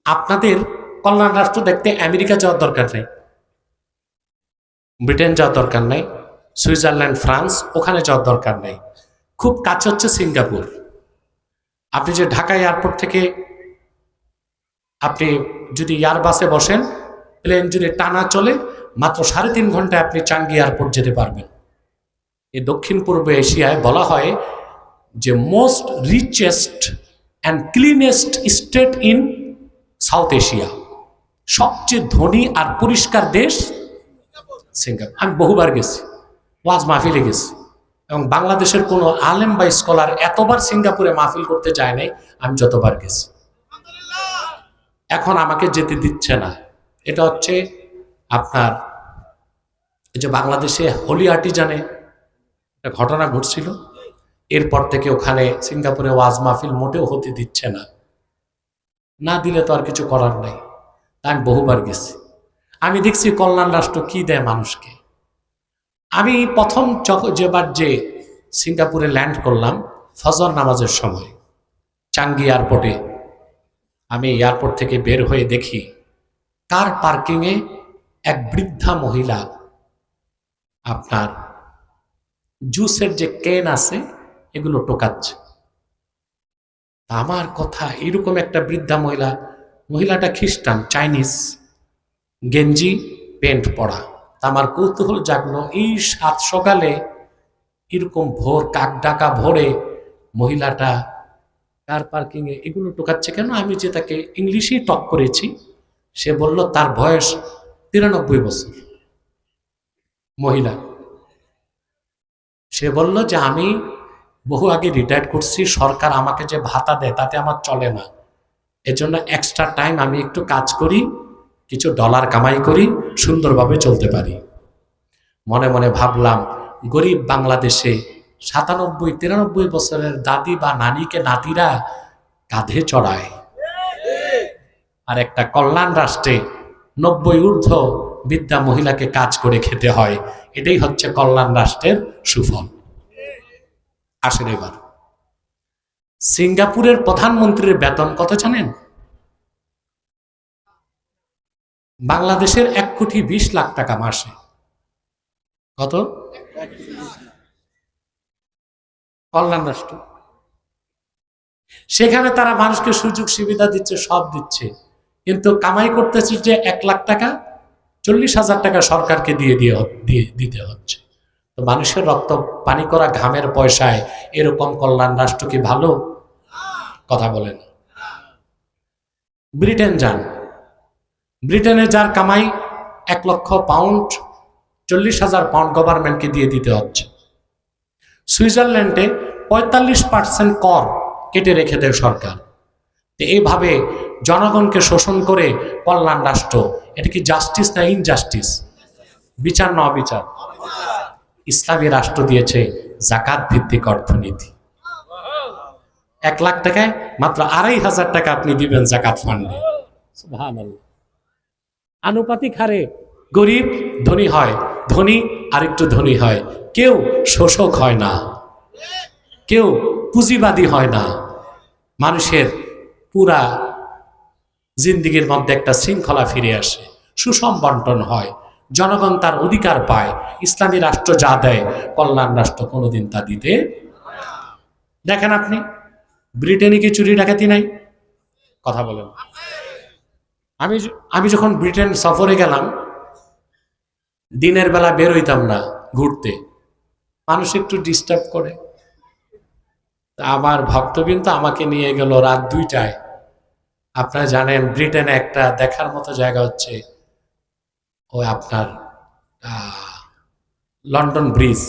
আপনাদের কল্যাণ রাষ্ট্র দেখতে আমেরিকা যাওয়ার দরকার নেই, ব্রিটেন যাওয়ার দরকার নেই, সুইজারল্যান্ড, ফ্রান্স ওখানে যাওয়ার দরকার নেই। খুব কাছে হচ্ছে সিঙ্গাপুর। আপনি যে ঢাকা এয়ারপোর্ট থেকে আপনি যদি এয়ারবাসে বসেন, প্লেন যদি টানা চলে, মাত্র 3.5 ঘন্টায় আপনি চাঙ্গি এয়ারপোর্ট যেতে পারবেন। এই দক্ষিণ পূর্ব এশিয়ায় বলা হয় যে most richest and cleanest state in south Asia, সবচেয়ে ধনী আর পরিষ্কার দেশ সিঙ্গাপুর। আমি বহুবার গেছি, ওয়াজ মাহফিলে গেছি, এবং বাংলাদেশের কোনো আলেম বা স্কলার এতবার সিঙ্গাপুরে মাহফিল করতে যায় নাই আমি যতবার গেছি। এখন আমাকে যেতে দিচ্ছে না। এটা হচ্ছে আপনার এই যে বাংলাদেশে হোলি আর্টিজানে একটা ঘটনা ঘটছিল, এরপর থেকে ওখানে সিঙ্গাপুরে ওয়াজ মাহফিল মোটেও হতে দিচ্ছে না। না দিলে তো আর কিছু করার নাই। তা আমি বহুবার গেছি, আমি দেখছি কল্যাণ রাষ্ট্র কি দেয় মানুষকে। আমি প্রথম যেবার যে সিঙ্গাপুরে ল্যান্ড করলাম ফজর নামাজের সময় চাঙ্গি এয়ারপোর্টে, আমি এয়ারপোর্ট থেকে বের হয়ে দেখি কার পার্কিংয়ে এক বৃদ্ধা মহিলা আপনার জুসের যে কেন আছে এগুলো টোকাচ্ছে। আমার কথা, এরকম একটা বৃদ্ধা মহিলাটা খ্রিস্টান, চাইনিজ, গেঞ্জি প্যান্ট পরা। আমার কৌতূহল জাগলো, এই সাত সকালে এরকম ভোর কাক ডাকা ভোরে মহিলাটা কার পার্কিংয়ে এগুলো টোকাচ্ছে কেন? আমি যে তাকে ইংলিশেই টক করেছি, সে বলল তার বয়স 93 বছর মহিলা। সে বলল যে আমি বহু আগে রিটায়ার করছি, সরকার আমাকে যে ভাতা দেয় তাতে আমার চলে না, এজন্য এক্সট্রা টাইম আমি একটু কাজ করি, কিছু ডলার কামাই করি, সুন্দরভাবে চলতে পারি। মনে মনে ভাবলাম, গরিব বাংলাদেশে 97-93 বছরের দাদি বা নানিকে নাতিরা কাঁধে চড়ায়, আর একটা কল্যাণ রাষ্ট্রে 90 ঊর্ধ্ব বৃদ্ধা মহিলাকে কাজ করে খেতে হয়। এটাই হচ্ছে কল্যাণ রাষ্ট্রের সুফল। আসেন এবার সিঙ্গাপুরের প্রধানমন্ত্রীর বেতন কত জানেন? বাংলাদেশের 1,20,00,000 টাকা মাসে। কত? কল্যাণ রাষ্ট্র। সেখানে তারা মানুষকে সুযোগ সুবিধা দিচ্ছে, সব দিচ্ছে, কিন্তু কামাই করতেছে যে 1 লাখ টাকা, 40,000 টাকা সরকারকে দিতে হচ্ছে। তো মানুষের রক্ত পানি করা ঘামের পয়সায় এরকম কল্যাণ রাষ্ট্র কি ভালো? কথা বলেন। ব্রিটেন যান, ব্রিটেনে যার কামাই 1 লক্ষ পাউন্ড, 40,000 পাউন্ড গভর্নমেন্টকে দিয়ে দিতে হচ্ছে। সুইজারল্যান্ডে 45% কর কেটে রেখে দেয় সরকার। এইভাবে জনগণকে শোষণ করে কল্যাণ রাষ্ট্র, এটা কি জাস্টিস না ইনজাস্টিস? বিচার না অবিচার? ইসলামী রাষ্ট্র দিয়েছে জাকাত ভিত্তিক অর্থনীতি। 1 লাখ টাকায় মাত্র 2,500 টাকা আপনি দিবেন জাকাত ফান্ডে। সুবহানাল্লাহ। আনুপাতিক হারে গরিব ধনী হয়, ধনী আরেকটু ধনী হয়, কেউ শোষক হয় না, কেউ পুঁজিবাদী হয় না। মানুষের পুরা জিন্দিগির মধ্যে একটা শৃঙ্খলা ফিরে আসে, সুষম বন্টন হয়, জনগণ তার অধিকার পায়। ইসলামী রাষ্ট্র যা দেয় কল্যাণ রাষ্ট্র কোনোদিন তা দিতে। দেখেন আপনি ব্রিটেনে কি চুরি ডাকাতি নাই? কথা বলেন। আমি যখন ব্রিটেন সফরে গেলাম, দিনের বেলা বের হইতাম না ঘুরতে, মানুষ একটু ডিস্টার্ব করে। আমার ভক্তবৃন্দ আমাকে নিয়ে গেল রাত 2টায়। আপনারা জানেন ব্রিটেনে একটা দেখার মতো জায়গা হচ্ছে ওই আপনার লন্ডন ব্রিজ,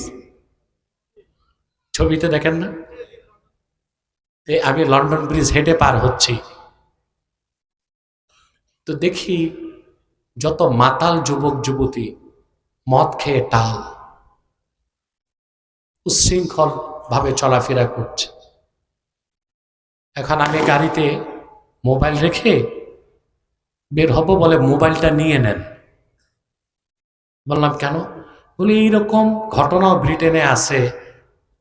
ছবিতে দেখেন না? আমি লন্ডন ব্রিজ হেঁটে পার হচ্ছি, তো দেখি যত মাতাল যুবক যুবতী মদ খেয়ে টাল উচ্ছৃঙ্খল ভাবে চলাফেরা করছে। এখন আমি গাড়িতে মোবাইল রেখে বের হব, বলে মোবাইলটা নিয়ে নেন। বললাম কেন? বলে এইরকম ঘটনাও ব্রিটেনে আছে,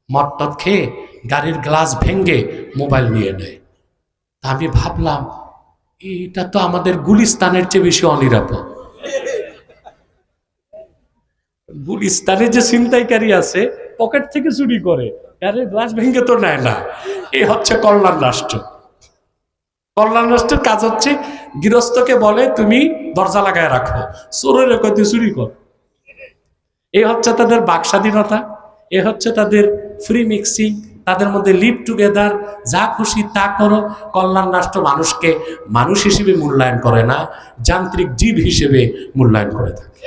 মদ টদ খেয়ে গাড়ির গ্লাস ভেঙে মোবাইল নিয়ে নেয়। তা আমি ভাবলাম এটা তো আমাদের গুলিস্তানের চেয়ে বেশি অনিরাপদ। গুলিস্তানে যে ছিনতাইকারী আছে পকেট থেকে চুরি করে, আরে গ্লাস ভেঙে তো নেয় না। এই হচ্ছে কল্যাণ রাষ্ট্র। কল্যাণ রাষ্ট্রের কাজ হচ্ছে গৃহস্থকে বলে তুমি দরজা লাগায় রাখো, চোরের কত চুরি কর। এই হচ্ছে তাদের বাক স্বাধীনতা, এ হচ্ছে তাদের ফ্রি মিক্সিং, তাদের মধ্যে লিভ টুগেদার, যা খুশি তা করো। কল্যাণ রাষ্ট্র মানুষকে মানুষ হিসেবে মূল্যায়ন করে না, যান্ত্রিক জীব হিসেবে মূল্যায়ন করে থাকে।